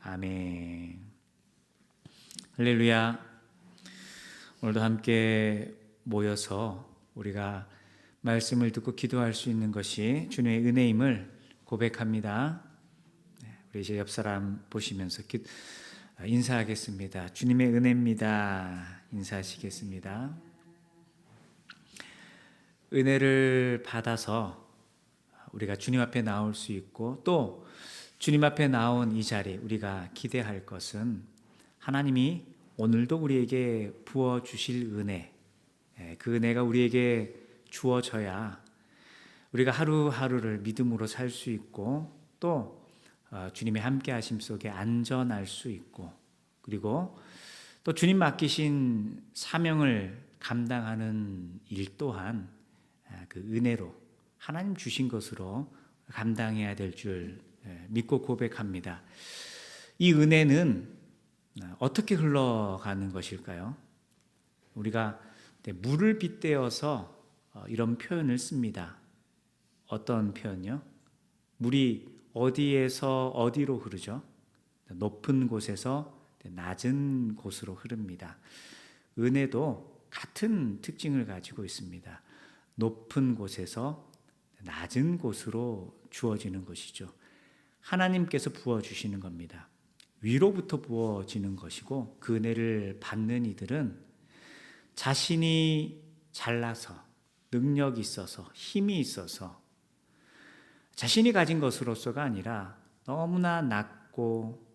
아멘. 할렐루야. 오늘도 함께 모여서 우리가 말씀을 듣고 기도할 수 있는 것이 주님의 은혜임을 고백합니다. 우리 이제 옆 사람 보시면서 인사하겠습니다. 주님의 은혜입니다. 인사하시겠습니다. 은혜를 받아서 우리가 주님 앞에 나올 수 있고 또 주님 앞에 나온 이 자리 우리가 기대할 것은 하나님이 오늘도 우리에게 부어주실 은혜, 그 은혜가 우리에게 주어져야 우리가 하루하루를 믿음으로 살 수 있고 또 주님의 함께 하심 속에 안전할 수 있고 그리고 또 주님 맡기신 사명을 감당하는 일 또한 그 은혜로 하나님 주신 것으로 감당해야 될 줄 믿고 고백합니다. 이 은혜는 어떻게 흘러가는 것일까요? 우리가 물을 빗대어서 이런 표현을 씁니다. 어떤 표현이요? 물이 어디에서 어디로 흐르죠? 높은 곳에서 낮은 곳으로 흐릅니다. 은혜도 같은 특징을 가지고 있습니다. 높은 곳에서 낮은 곳으로 주어지는 것이죠. 하나님께서 부어주시는 겁니다. 위로부터 부어지는 것이고 그 은혜를 받는 이들은 자신이 잘나서 능력이 있어서 힘이 있어서 자신이 가진 것으로서가 아니라 너무나 낮고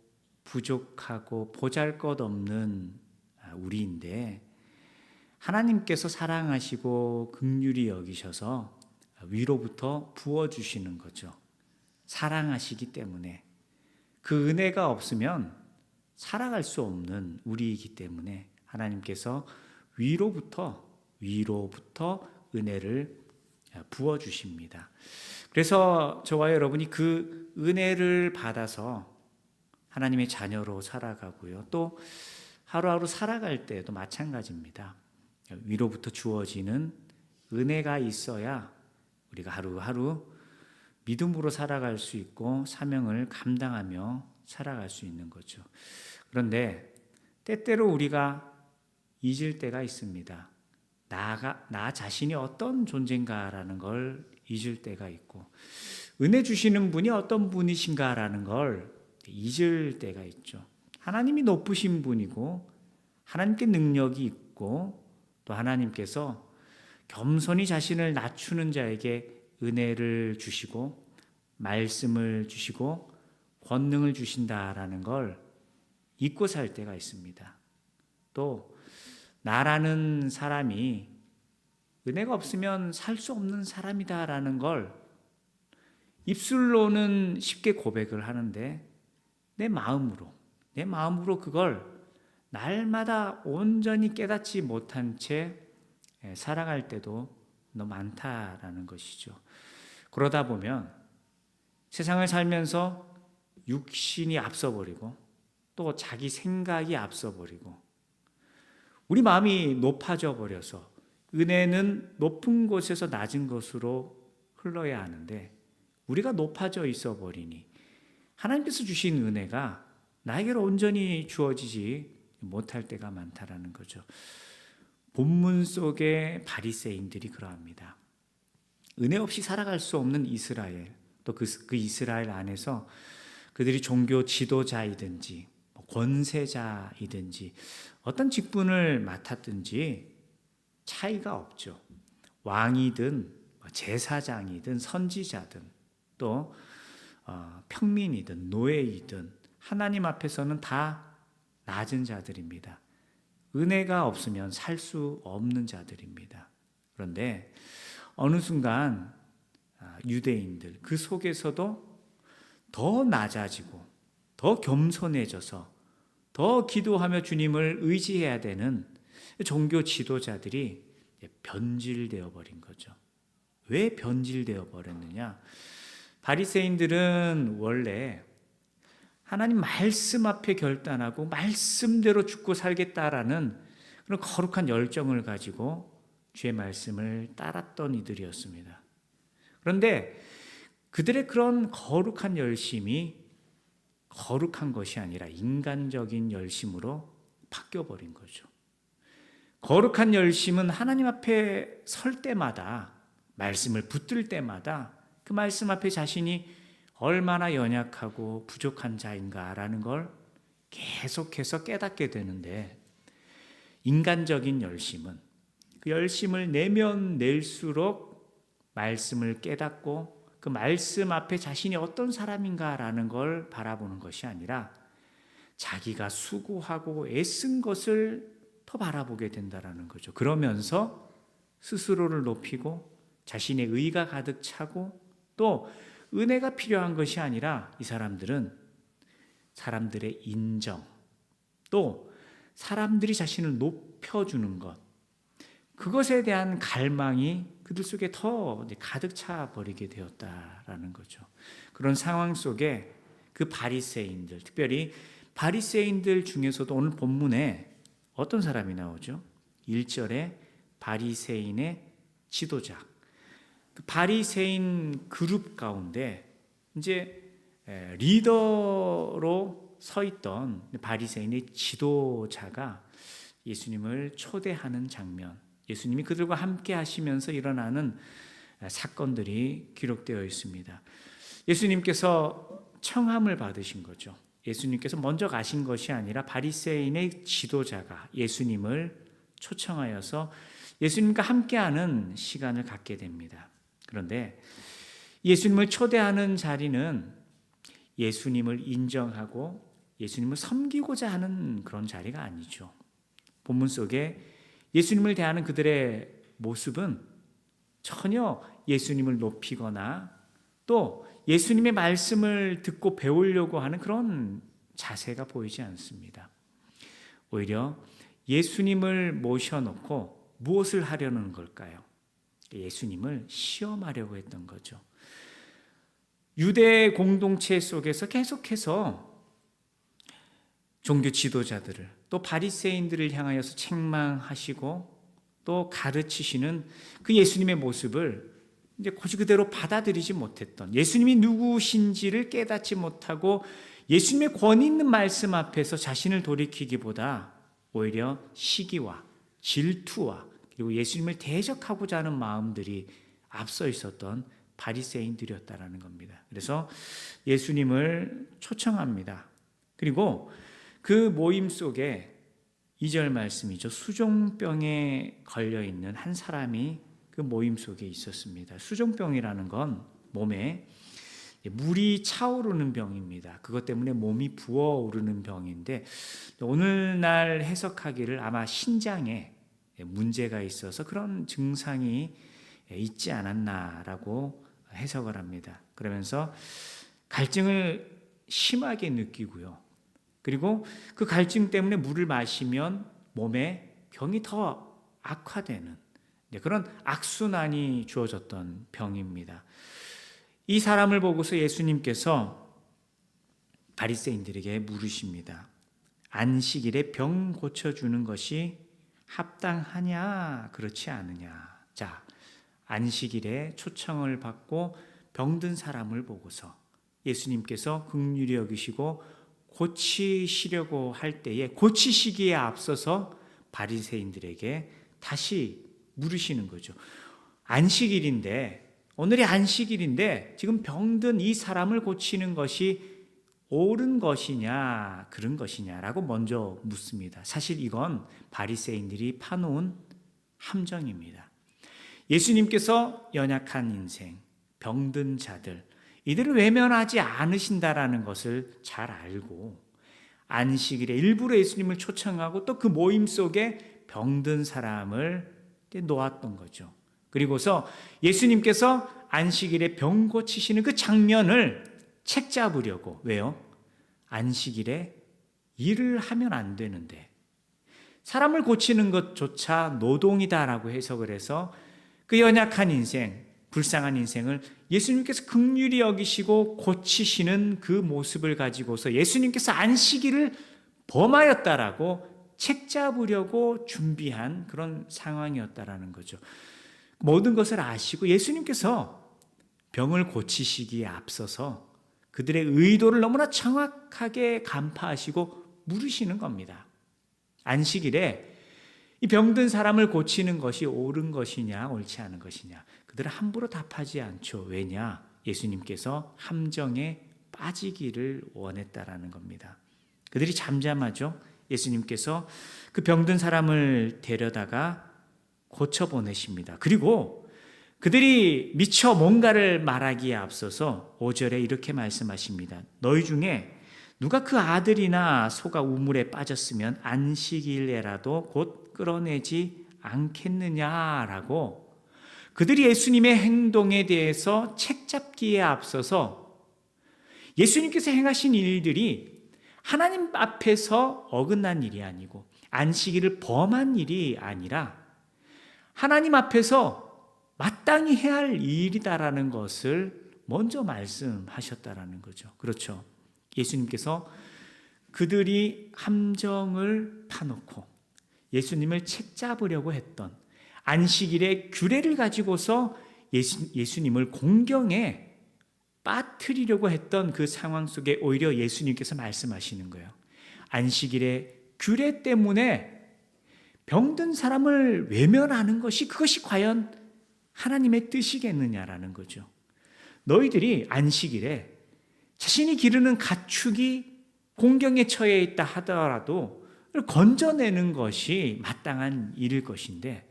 부족하고 보잘것없는 우리인데 하나님께서 사랑하시고 긍휼히 여기셔서 위로부터 부어주시는 거죠. 사랑하시기 때문에 그 은혜가 없으면 살아갈 수 없는 우리이기 때문에 하나님께서 위로부터 은혜를 부어주십니다. 그래서 저와 여러분이 그 은혜를 받아서 하나님의 자녀로 살아가고요. 또 하루하루 살아갈 때도 마찬가지입니다. 위로부터 주어지는 은혜가 있어야 우리가 하루하루 믿음으로 살아갈 수 있고 사명을 감당하며 살아갈 수 있는 거죠. 그런데 때때로 우리가 잊을 때가 있습니다. 나 자신이 어떤 존재인가라는 걸 잊을 때가 있고 은혜 주시는 분이 어떤 분이신가라는 걸 잊을 때가 있죠. 하나님이 높으신 분이고 하나님께 능력이 있고 또 하나님께서 겸손히 자신을 낮추는 자에게 은혜를 주시고 말씀을 주시고 권능을 주신다라는 걸 잊고 살 때가 있습니다. 또 나라는 사람이 은혜가 없으면 살 수 없는 사람이다라는 걸 입술로는 쉽게 고백을 하는데 내 마음으로 그걸 날마다 온전히 깨닫지 못한 채 살아갈 때도 너무 많다라는 것이죠. 그러다 보면 세상을 살면서 육신이 앞서버리고 또 자기 생각이 앞서버리고 우리 마음이 높아져 버려서 은혜는 높은 곳에서 낮은 곳으로 흘러야 하는데 우리가 높아져 있어 버리니 하나님께서 주신 은혜가 나에게로 온전히 주어지지 못할 때가 많다라는 거죠. 본문 속의 바리새인들이 그러합니다. 은혜 없이 살아갈 수 없는 이스라엘, 또 그 이스라엘 안에서 그들이 종교 지도자이든지 권세자이든지 어떤 직분을 맡았든지 차이가 없죠. 왕이든 제사장이든 선지자든 또 평민이든 노예이든 하나님 앞에서는 다 낮은 자들입니다. 은혜가 없으면 살 수 없는 자들입니다. 그런데 어느 순간 유대인들 그 속에서도 더 낮아지고 더 겸손해져서 더 기도하며 주님을 의지해야 되는 종교 지도자들이 변질되어 버린 거죠. 왜 변질되어 버렸느냐? 바리새인들은 원래 하나님 말씀 앞에 결단하고 말씀대로 죽고 살겠다라는 그런 거룩한 열정을 가지고 주의 말씀을 따랐던 이들이었습니다. 그런데 그들의 그런 거룩한 열심이 거룩한 것이 아니라 인간적인 열심으로 바뀌어버린 거죠. 거룩한 열심은 하나님 앞에 설 때마다, 말씀을 붙들 때마다 그 말씀 앞에 자신이 얼마나 연약하고 부족한 자인가라는 걸 계속해서 깨닫게 되는데, 인간적인 열심은 그 열심을 내면 낼수록 말씀을 깨닫고 그 말씀 앞에 자신이 어떤 사람인가라는 걸 바라보는 것이 아니라 자기가 수고하고 애쓴 것을 더 바라보게 된다는 거죠. 그러면서 스스로를 높이고 자신의 의가 가득 차고 또 은혜가 필요한 것이 아니라 이 사람들은 사람들의 인정, 또 사람들이 자신을 높여주는 것, 그것에 대한 갈망이 그들 속에 더 가득 차 버리게 되었다라는 거죠. 그런 상황 속에 그 바리새인들, 특별히 바리새인들 중에서도 오늘 본문에 어떤 사람이 나오죠? 1절에 바리새인의 지도자. 그 바리새인 그룹 가운데 이제 리더로 서 있던 바리새인의 지도자가 예수님을 초대하는 장면, 예수님이 그들과 함께 하시면서 일어나는 사건들이 기록되어 있습니다. 예수님께서 청함을 받으신 거죠. 예수님께서 먼저 가신 것이 아니라 바리새인의 지도자가 예수님을 초청하여서 예수님과 함께하는 시간을 갖게 됩니다. 그런데 예수님을 초대하는 자리는 예수님을 인정하고 예수님을 섬기고자 하는 그런 자리가 아니죠. 본문 속에 예수님을 대하는 그들의 모습은 전혀 예수님을 높이거나 또 예수님의 말씀을 듣고 배우려고 하는 그런 자세가 보이지 않습니다. 오히려 예수님을 모셔놓고 무엇을 하려는 걸까요? 예수님을 시험하려고 했던 거죠. 유대 공동체 속에서 계속해서 종교 지도자들을 또 바리새인들을 향하여서 책망하시고 또 가르치시는 그 예수님의 모습을 이제 고지 그대로 받아들이지 못했던, 예수님이 누구신지를 깨닫지 못하고 예수님의 권위 있는 말씀 앞에서 자신을 돌이키기보다 오히려 시기와 질투와 그리고 예수님을 대적하고자 하는 마음들이 앞서 있었던 바리새인들이었다라는 겁니다. 그래서 예수님을 초청합니다. 그리고 그 모임 속에 2절 말씀이죠. 수종병에 걸려있는 한 사람이 그 모임 속에 있었습니다. 수종병이라는 건 몸에 물이 차오르는 병입니다. 그것 때문에 몸이 부어오르는 병인데 오늘날 해석하기를 아마 신장에 문제가 있어서 그런 증상이 있지 않았나라고 해석을 합니다. 그러면서 갈증을 심하게 느끼고요. 그리고 그 갈증 때문에 물을 마시면 몸에 병이 더 악화되는 그런 악순환이 주어졌던 병입니다. 이 사람을 보고서 예수님께서 바리새인들에게 물으십니다. 안식일에 병 고쳐주는 것이 합당하냐 그렇지 않느냐. 자, 안식일에 초청을 받고 병든 사람을 보고서 예수님께서 긍휼히 여기시고 고치시려고 할 때에 고치시기에 앞서서 바리새인들에게 다시 물으시는 거죠. 안식일인데, 오늘이 안식일인데 지금 병든 이 사람을 고치는 것이 옳은 것이냐 그런 것이냐라고 먼저 묻습니다. 사실 이건 바리새인들이 파놓은 함정입니다. 예수님께서 연약한 인생, 병든 자들, 이들을 외면하지 않으신다라는 것을 잘 알고 안식일에 일부러 예수님을 초청하고 또 그 모임 속에 병든 사람을 놓았던 거죠. 그리고서 예수님께서 안식일에 병 고치시는 그 장면을 책 잡으려고. 왜요? 안식일에 일을 하면 안 되는데 사람을 고치는 것조차 노동이다라고 해석을 해서 그 연약한 인생, 불쌍한 인생을 예수님께서 긍휼히 여기시고 고치시는 그 모습을 가지고서 예수님께서 안식일을 범하였다라고 책 잡으려고 준비한 그런 상황이었다라는 거죠. 모든 것을 아시고 예수님께서 병을 고치시기에 앞서서 그들의 의도를 너무나 정확하게 간파하시고 물으시는 겁니다. 안식일에 이 병든 사람을 고치는 것이 옳은 것이냐 옳지 않은 것이냐, 그들은 함부로 답하지 않죠. 왜냐? 예수님께서 함정에 빠지기를 원했다라는 겁니다. 그들이 잠잠하죠. 예수님께서 그 병든 사람을 데려다가 고쳐보내십니다. 그리고 그들이 미처 뭔가를 말하기에 앞서서 5절에 이렇게 말씀하십니다. 너희 중에 누가 그 아들이나 소가 우물에 빠졌으면 안식일에라도 곧 끌어내지 않겠느냐라고 그들이 예수님의 행동에 대해서 책잡기에 앞서서 예수님께서 행하신 일들이 하나님 앞에서 어긋난 일이 아니고 안식일을 범한 일이 아니라 하나님 앞에서 마땅히 해야 할 일이다라는 것을 먼저 말씀하셨다라는 거죠. 그렇죠. 예수님께서 그들이 함정을 파놓고 예수님을 책잡으려고 했던 안식일의 규례를 가지고서 예수님을 공경에 빠뜨리려고 했던 그 상황 속에 오히려 예수님께서 말씀하시는 거예요. 안식일의 규례 때문에 병든 사람을 외면하는 것이, 그것이 과연 하나님의 뜻이겠느냐라는 거죠. 너희들이 안식일에 자신이 기르는 가축이 공경에 처해 있다 하더라도 건져내는 것이 마땅한 일일 것인데,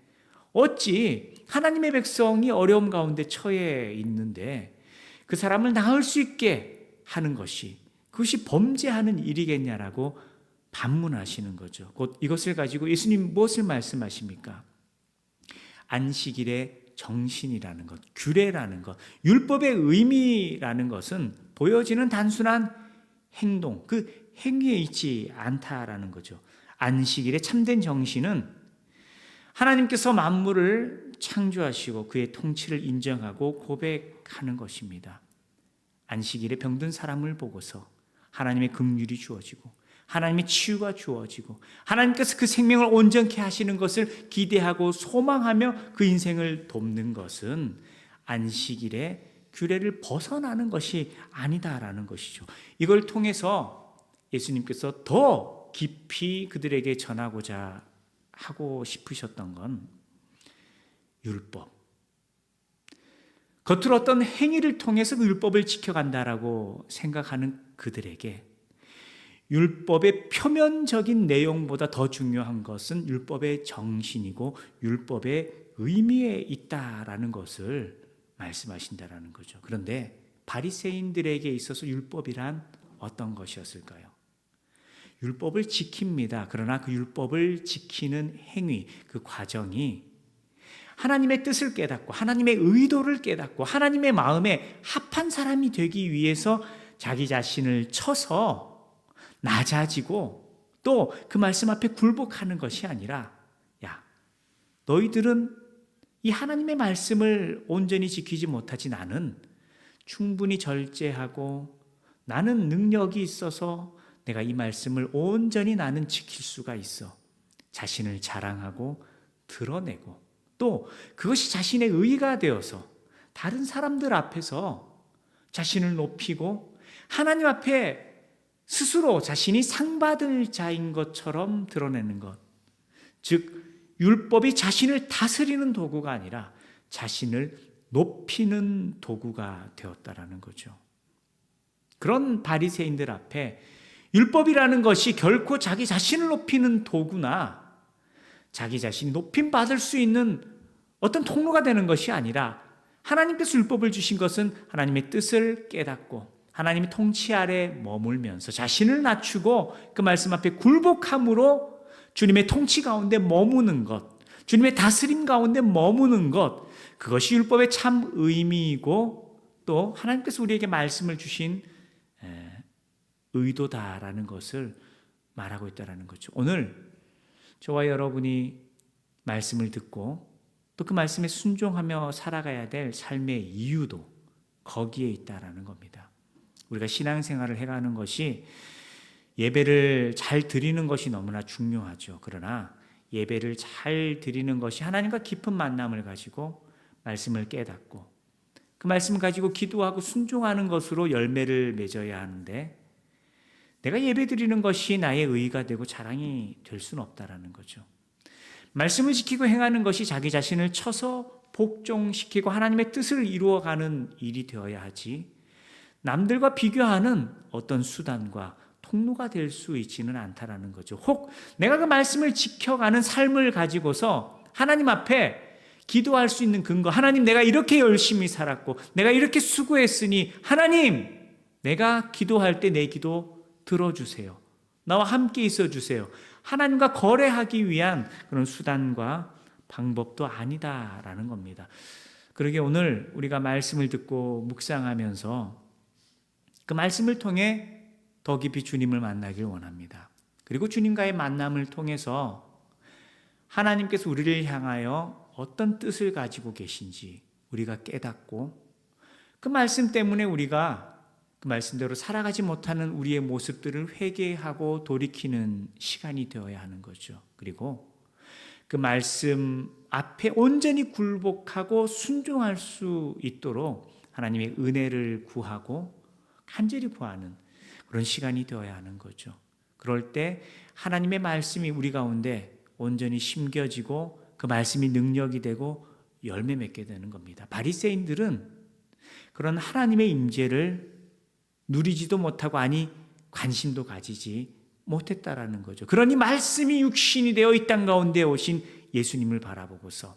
어찌 하나님의 백성이 어려움 가운데 처해 있는데 그 사람을 나을 수 있게 하는 것이, 그것이 범죄하는 일이겠냐라고 반문하시는 거죠. 곧 이것을 가지고 예수님 무엇을 말씀하십니까? 안식일의 정신이라는 것, 규례라는 것, 율법의 의미라는 것은 보여지는 단순한 행동, 그 행위에 있지 않다라는 거죠. 안식일의 참된 정신은 하나님께서 만물을 창조하시고 그의 통치를 인정하고 고백하는 것입니다. 안식일에 병든 사람을 보고서 하나님의 긍휼이 주어지고 하나님의 치유가 주어지고 하나님께서 그 생명을 온전케 하시는 것을 기대하고 소망하며 그 인생을 돕는 것은 안식일의 규례를 벗어나는 것이 아니다라는 것이죠. 이걸 통해서 예수님께서 더 깊이 그들에게 전하고자 하고 싶으셨던 건 율법, 겉으로 어떤 행위를 통해서 그 율법을 지켜간다라고 생각하는 그들에게 율법의 표면적인 내용보다 더 중요한 것은 율법의 정신이고 율법의 의미에 있다라는 것을 말씀하신다라는 거죠. 그런데 바리새인들에게 있어서 율법이란 어떤 것이었을까요? 율법을 지킵니다. 그러나 그 율법을 지키는 행위, 그 과정이 하나님의 뜻을 깨닫고 하나님의 의도를 깨닫고 하나님의 마음에 합한 사람이 되기 위해서 자기 자신을 쳐서 낮아지고 또 그 말씀 앞에 굴복하는 것이 아니라, 야, 너희들은 이 하나님의 말씀을 온전히 지키지 못하지 나는 충분히 절제하고 나는 능력이 있어서 내가 이 말씀을 온전히 나는 지킬 수가 있어. 자신을 자랑하고 드러내고 또 그것이 자신의 의의가 되어서 다른 사람들 앞에서 자신을 높이고 하나님 앞에 스스로 자신이 상받을 자인 것처럼 드러내는 것, 즉 율법이 자신을 다스리는 도구가 아니라 자신을 높이는 도구가 되었다라는 거죠. 그런 바리새인들 앞에 율법이라는 것이 결코 자기 자신을 높이는 도구나 자기 자신이 높임받을 수 있는 어떤 통로가 되는 것이 아니라, 하나님께서 율법을 주신 것은 하나님의 뜻을 깨닫고 하나님의 통치 아래 머물면서 자신을 낮추고 그 말씀 앞에 굴복함으로 주님의 통치 가운데 머무는 것, 주님의 다스림 가운데 머무는 것, 그것이 율법의 참 의미이고 또 하나님께서 우리에게 말씀을 주신 의도다라는 것을 말하고 있다는 거죠. 오늘 저와 여러분이 말씀을 듣고 또 그 말씀에 순종하며 살아가야 될 삶의 이유도 거기에 있다라는 겁니다. 우리가 신앙생활을 해가는 것이 예배를 잘 드리는 것이 너무나 중요하죠. 그러나 예배를 잘 드리는 것이 하나님과 깊은 만남을 가지고 말씀을 깨닫고 그 말씀을 가지고 기도하고 순종하는 것으로 열매를 맺어야 하는데 내가 예배드리는 것이 나의 의의가 되고 자랑이 될 수는 없다라는 거죠. 말씀을 지키고 행하는 것이 자기 자신을 쳐서 복종시키고 하나님의 뜻을 이루어가는 일이 되어야 하지, 남들과 비교하는 어떤 수단과 통로가 될 수 있지는 않다라는 거죠. 혹 내가 그 말씀을 지켜가는 삶을 가지고서 하나님 앞에 기도할 수 있는 근거, 하나님 내가 이렇게 열심히 살았고 내가 이렇게 수고했으니 하나님 내가 기도할 때 내 기도 들어주세요. 나와 함께 있어주세요. 하나님과 거래하기 위한 그런 수단과 방법도 아니다라는 겁니다. 그러게 오늘 우리가 말씀을 듣고 묵상하면서 그 말씀을 통해 더 깊이 주님을 만나길 원합니다. 그리고 주님과의 만남을 통해서 하나님께서 우리를 향하여 어떤 뜻을 가지고 계신지 우리가 깨닫고 그 말씀 때문에 우리가 그 말씀대로 살아가지 못하는 우리의 모습들을 회개하고 돌이키는 시간이 되어야 하는 거죠. 그리고 그 말씀 앞에 온전히 굴복하고 순종할 수 있도록 하나님의 은혜를 구하고 간절히 구하는 그런 시간이 되어야 하는 거죠. 그럴 때 하나님의 말씀이 우리 가운데 온전히 심겨지고 그 말씀이 능력이 되고 열매 맺게 되는 겁니다. 바리새인들은 그런 하나님의 임재를 누리지도 못하고 아니 관심도 가지지 못했다라는 거죠. 그러니 말씀이 육신이 되어 이 땅 가운데 오신 예수님을 바라보고서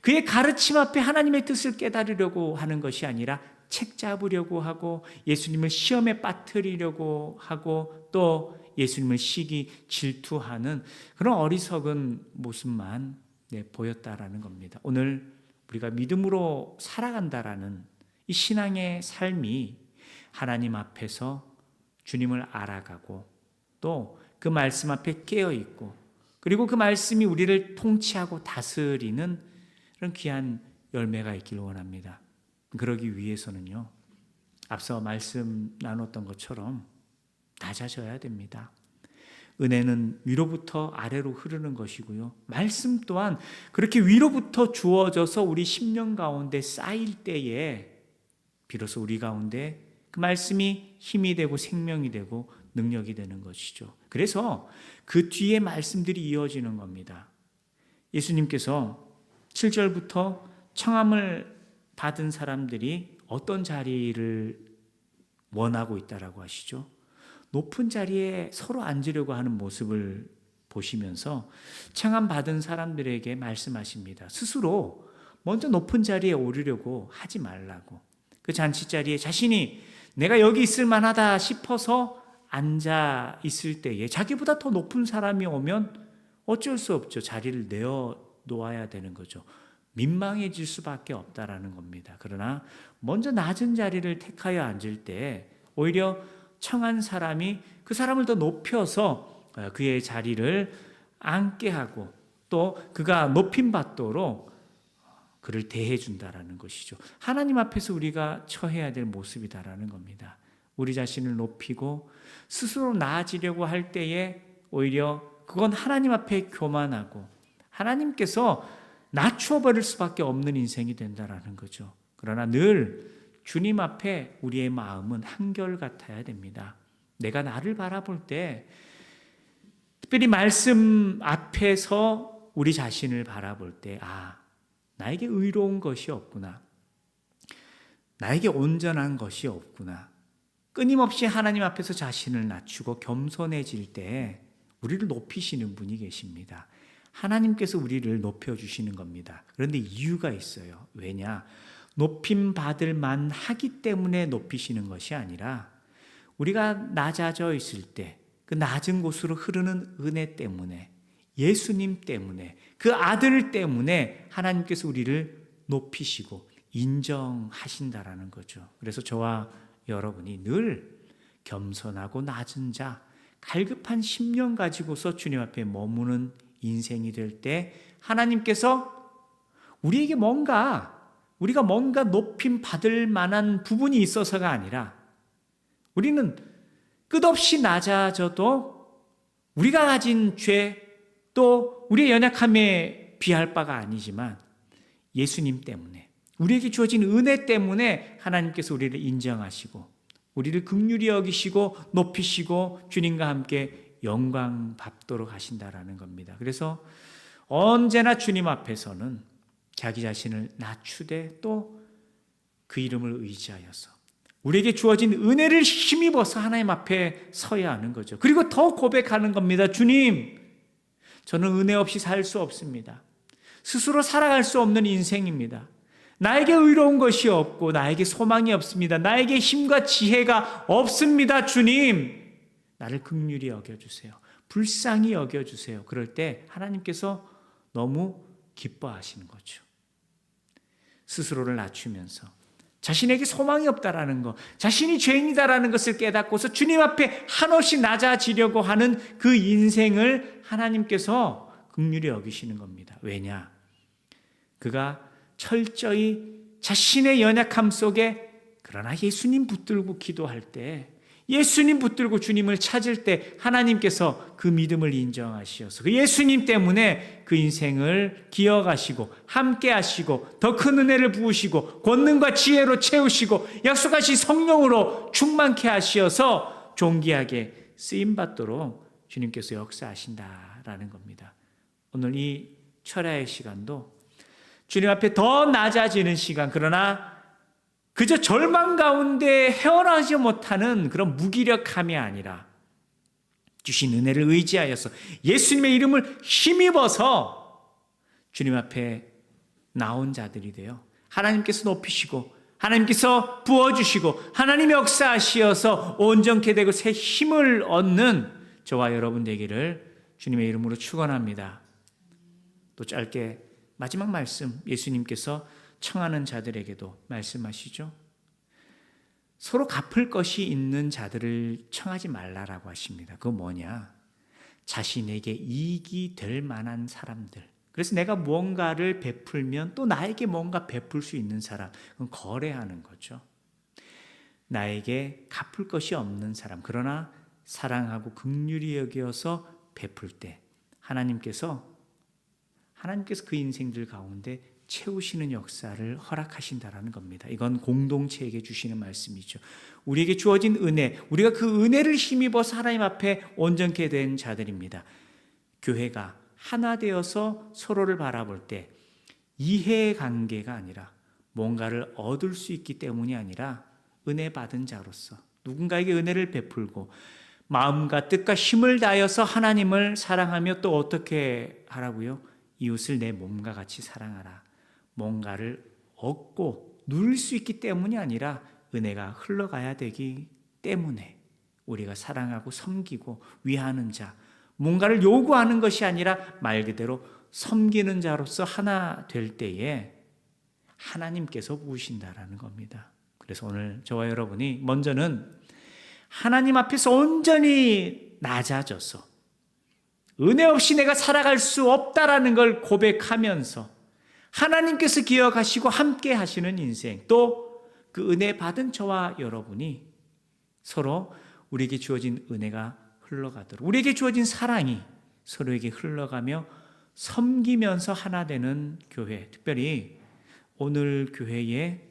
그의 가르침 앞에 하나님의 뜻을 깨달으려고 하는 것이 아니라 책 잡으려고 하고 예수님을 시험에 빠뜨리려고 하고 또 예수님을 시기 질투하는 그런 어리석은 모습만 보였다라는 겁니다. 오늘 우리가 믿음으로 살아간다라는 이 신앙의 삶이 하나님 앞에서 주님을 알아가고 또 그 말씀 앞에 깨어있고 그리고 그 말씀이 우리를 통치하고 다스리는 그런 귀한 열매가 있길 원합니다. 그러기 위해서는요, 앞서 말씀 나눴던 것처럼 낮아져야 됩니다. 은혜는 위로부터 아래로 흐르는 것이고요. 말씀 또한 그렇게 위로부터 주어져서 우리 심령 가운데 쌓일 때에 비로소 우리 가운데 그 말씀이 힘이 되고 생명이 되고 능력이 되는 것이죠. 그래서 그 뒤에 말씀들이 이어지는 겁니다. 예수님께서 7절부터 청함을 받은 사람들이 어떤 자리를 원하고 있다라고 하시죠? 높은 자리에 서로 앉으려고 하는 모습을 보시면서 청함 받은 사람들에게 말씀하십니다. 스스로 먼저 높은 자리에 오르려고 하지 말라고. 그 잔치 자리에 자신이 내가 여기 있을 만하다 싶어서 앉아 있을 때에 자기보다 더 높은 사람이 오면 어쩔 수 없죠. 자리를 내어 놓아야 되는 거죠. 민망해질 수밖에 없다라는 겁니다. 그러나 먼저 낮은 자리를 택하여 앉을 때 오히려 청한 사람이 그 사람을 더 높여서 그의 자리를 앉게 하고 또 그가 높임 받도록 그를 대해 준다라는 것이죠. 하나님 앞에서 우리가 처해야 될 모습이다라는 겁니다. 우리 자신을 높이고 스스로 나아지려고 할 때에 오히려 그건 하나님 앞에 교만하고 하나님께서 낮추어 버릴 수밖에 없는 인생이 된다라는 거죠. 그러나 늘 주님 앞에 우리의 마음은 한결같아야 됩니다. 내가 나를 바라볼 때 특별히 말씀 앞에서 우리 자신을 바라볼 때 나에게 의로운 것이 없구나. 나에게 온전한 것이 없구나. 끊임없이 하나님 앞에서 자신을 낮추고 겸손해질 때 우리를 높이시는 분이 계십니다. 하나님께서 우리를 높여주시는 겁니다. 그런데 이유가 있어요. 왜냐? 높임 받을 만하기 때문에 높이시는 것이 아니라 우리가 낮아져 있을 때 그 낮은 곳으로 흐르는 은혜 때문에 예수님 때문에 그 아들 때문에 하나님께서 우리를 높이시고 인정하신다라는 거죠. 그래서 저와 여러분이 늘 겸손하고 낮은 자, 갈급한 심령 가지고서 주님 앞에 머무는 인생이 될 때 하나님께서 우리에게 우리가 뭔가 높임 받을 만한 부분이 있어서가 아니라 우리는 끝없이 낮아져도 우리가 가진 죄 또 우리의 연약함에 비할 바가 아니지만 예수님 때문에 우리에게 주어진 은혜 때문에 하나님께서 우리를 인정하시고 우리를 긍휼히 여기시고 높이시고 주님과 함께 영광 받도록 하신다라는 겁니다. 그래서 언제나 주님 앞에서는 자기 자신을 낮추되 또 그 이름을 의지하여서 우리에게 주어진 은혜를 힘입어서 하나님 앞에 서야 하는 거죠. 그리고 더 고백하는 겁니다. 주님, 저는 은혜 없이 살 수 없습니다. 스스로 살아갈 수 없는 인생입니다. 나에게 의로운 것이 없고 나에게 소망이 없습니다. 나에게 힘과 지혜가 없습니다. 주님, 나를 긍휼히 여겨주세요. 불쌍히 여겨주세요. 그럴 때 하나님께서 너무 기뻐하시는 거죠. 스스로를 낮추면서 자신에게 소망이 없다라는 것, 자신이 죄인이다라는 것을 깨닫고서 주님 앞에 한없이 낮아지려고 하는 그 인생을 하나님께서 긍휼히 여기시는 겁니다. 왜냐? 그가 철저히 자신의 연약함 속에 그러나 예수님 붙들고 기도할 때, 예수님 붙들고 주님을 찾을 때 하나님께서 그 믿음을 인정하시어서 그 예수님 때문에 그 인생을 기억하시고 함께 하시고 더 큰 은혜를 부으시고 권능과 지혜로 채우시고 약속하신 성령으로 충만케 하시어서 존귀하게 쓰임받도록 주님께서 역사하신다라는 겁니다. 오늘 이 철야의 시간도 주님 앞에 더 낮아지는 시간, 그러나 그저 절망 가운데 헤어나지 못하는 그런 무기력함이 아니라 주신 은혜를 의지하여서 예수님의 이름을 힘입어서 주님 앞에 나온 자들이 되어 하나님께서 높이시고 하나님께서 부어주시고 하나님의 역사하시어서 온전케 되고 새 힘을 얻는 저와 여러분 되기를 주님의 이름으로 축원합니다. 또 짧게 마지막 말씀, 예수님께서 청하는 자들에게도 말씀하시죠. 서로 갚을 것이 있는 자들을 청하지 말라라고 하십니다. 그거 뭐냐? 자신에게 이익이 될 만한 사람들. 그래서 내가 무언가를 베풀면 또 나에게 뭔가 베풀 수 있는 사람. 그건 거래하는 거죠. 나에게 갚을 것이 없는 사람. 그러나 사랑하고 긍휼히 여겨서 베풀 때 하나님께서 그 인생들 가운데 채우시는 역사를 허락하신다라는 겁니다. 이건 공동체에게 주시는 말씀이죠. 우리에게 주어진 은혜, 우리가 그 은혜를 힘입어서 하나님 앞에 온전케 된 자들입니다. 교회가 하나 되어서 서로를 바라볼 때 이해의 관계가 아니라 뭔가를 얻을 수 있기 때문이 아니라 은혜 받은 자로서 누군가에게 은혜를 베풀고 마음과 뜻과 힘을 다하여서 하나님을 사랑하며 또 어떻게 하라고요? 이웃을 내 몸과 같이 사랑하라. 뭔가를 얻고 누릴 수 있기 때문이 아니라 은혜가 흘러가야 되기 때문에 우리가 사랑하고 섬기고 위하는 자, 뭔가를 요구하는 것이 아니라 말 그대로 섬기는 자로서 하나 될 때에 하나님께서 부으신다라는 겁니다. 그래서 오늘 저와 여러분이 먼저는 하나님 앞에서 온전히 낮아져서 은혜 없이 내가 살아갈 수 없다라는 걸 고백하면서 하나님께서 기억하시고 함께 하시는 인생, 또 그 은혜 받은 저와 여러분이 서로 우리에게 주어진 은혜가 흘러가도록, 우리에게 주어진 사랑이 서로에게 흘러가며 섬기면서 하나 되는 교회, 특별히 오늘 교회에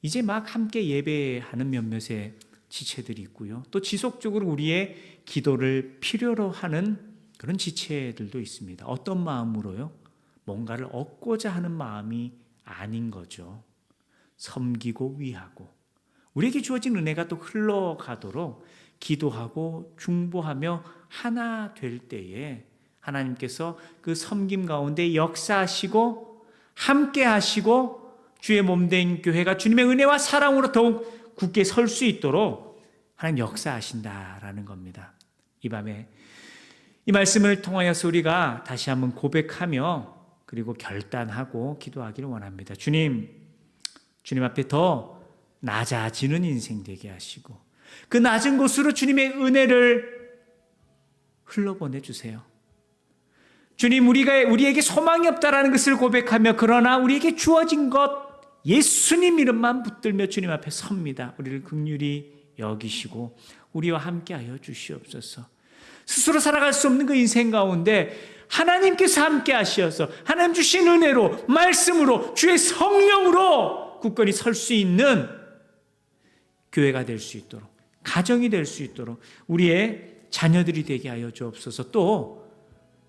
이제 막 함께 예배하는 몇몇의 지체들이 있고요. 또 지속적으로 우리의 기도를 필요로 하는 그런 지체들도 있습니다. 어떤 마음으로요? 뭔가를 얻고자 하는 마음이 아닌 거죠. 섬기고 위하고 우리에게 주어진 은혜가 또 흘러가도록 기도하고 중보하며 하나 될 때에 하나님께서 그 섬김 가운데 역사하시고 함께 하시고 주의 몸된 교회가 주님의 은혜와 사랑으로 더욱 굳게 설 수 있도록 하나님 역사하신다라는 겁니다. 이 밤에 이 말씀을 통하여서 우리가 다시 한번 고백하며 그리고 결단하고 기도하기를 원합니다. 주님 앞에 더 낮아지는 인생 되게 하시고 그 낮은 곳으로 주님의 은혜를 흘러보내 주세요. 주님, 우리에게 소망이 없다라는 것을 고백하며 그러나 우리에게 주어진 것 예수님 이름만 붙들며 주님 앞에 섭니다. 우리를 긍휼히 여기시고 우리와 함께하여 주시옵소서. 스스로 살아갈 수 없는 그 인생 가운데 하나님께서 함께 하셔서 하나님 주신 은혜로, 말씀으로, 주의 성령으로 굳건히 설 수 있는 교회가 될 수 있도록, 가정이 될 수 있도록 우리의 자녀들이 되게 하여 주옵소서. 또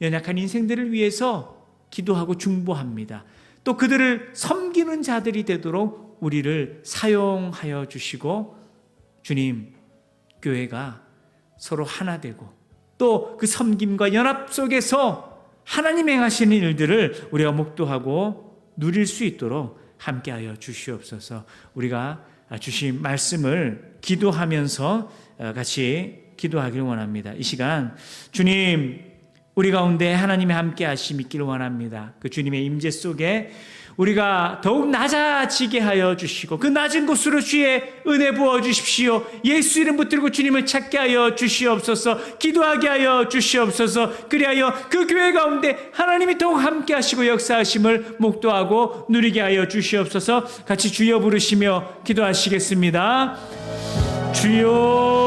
연약한 인생들을 위해서 기도하고 중보합니다. 또 그들을 섬기는 자들이 되도록 우리를 사용하여 주시고, 주님, 교회가 서로 하나 되고 또 그 섬김과 연합 속에서 하나님 행하시는 일들을 우리가 목도하고 누릴 수 있도록 함께하여 주시옵소서. 우리가 주신 말씀을 기도하면서 같이 기도하기를 원합니다. 이 시간 주님, 우리 가운데 하나님의 함께 하심 있기를 원합니다. 그 주님의 임재 속에 우리가 더욱 낮아지게 하여 주시고 그 낮은 곳으로 주의 은혜 부어 주십시오. 예수 이름 붙들고 주님을 찾게 하여 주시옵소서. 기도하게 하여 주시옵소서. 그리하여 그 교회 가운데 하나님이 더욱 함께 하시고 역사하심을 목도하고 누리게 하여 주시옵소서. 같이 주여 부르시며 기도하시겠습니다. 주여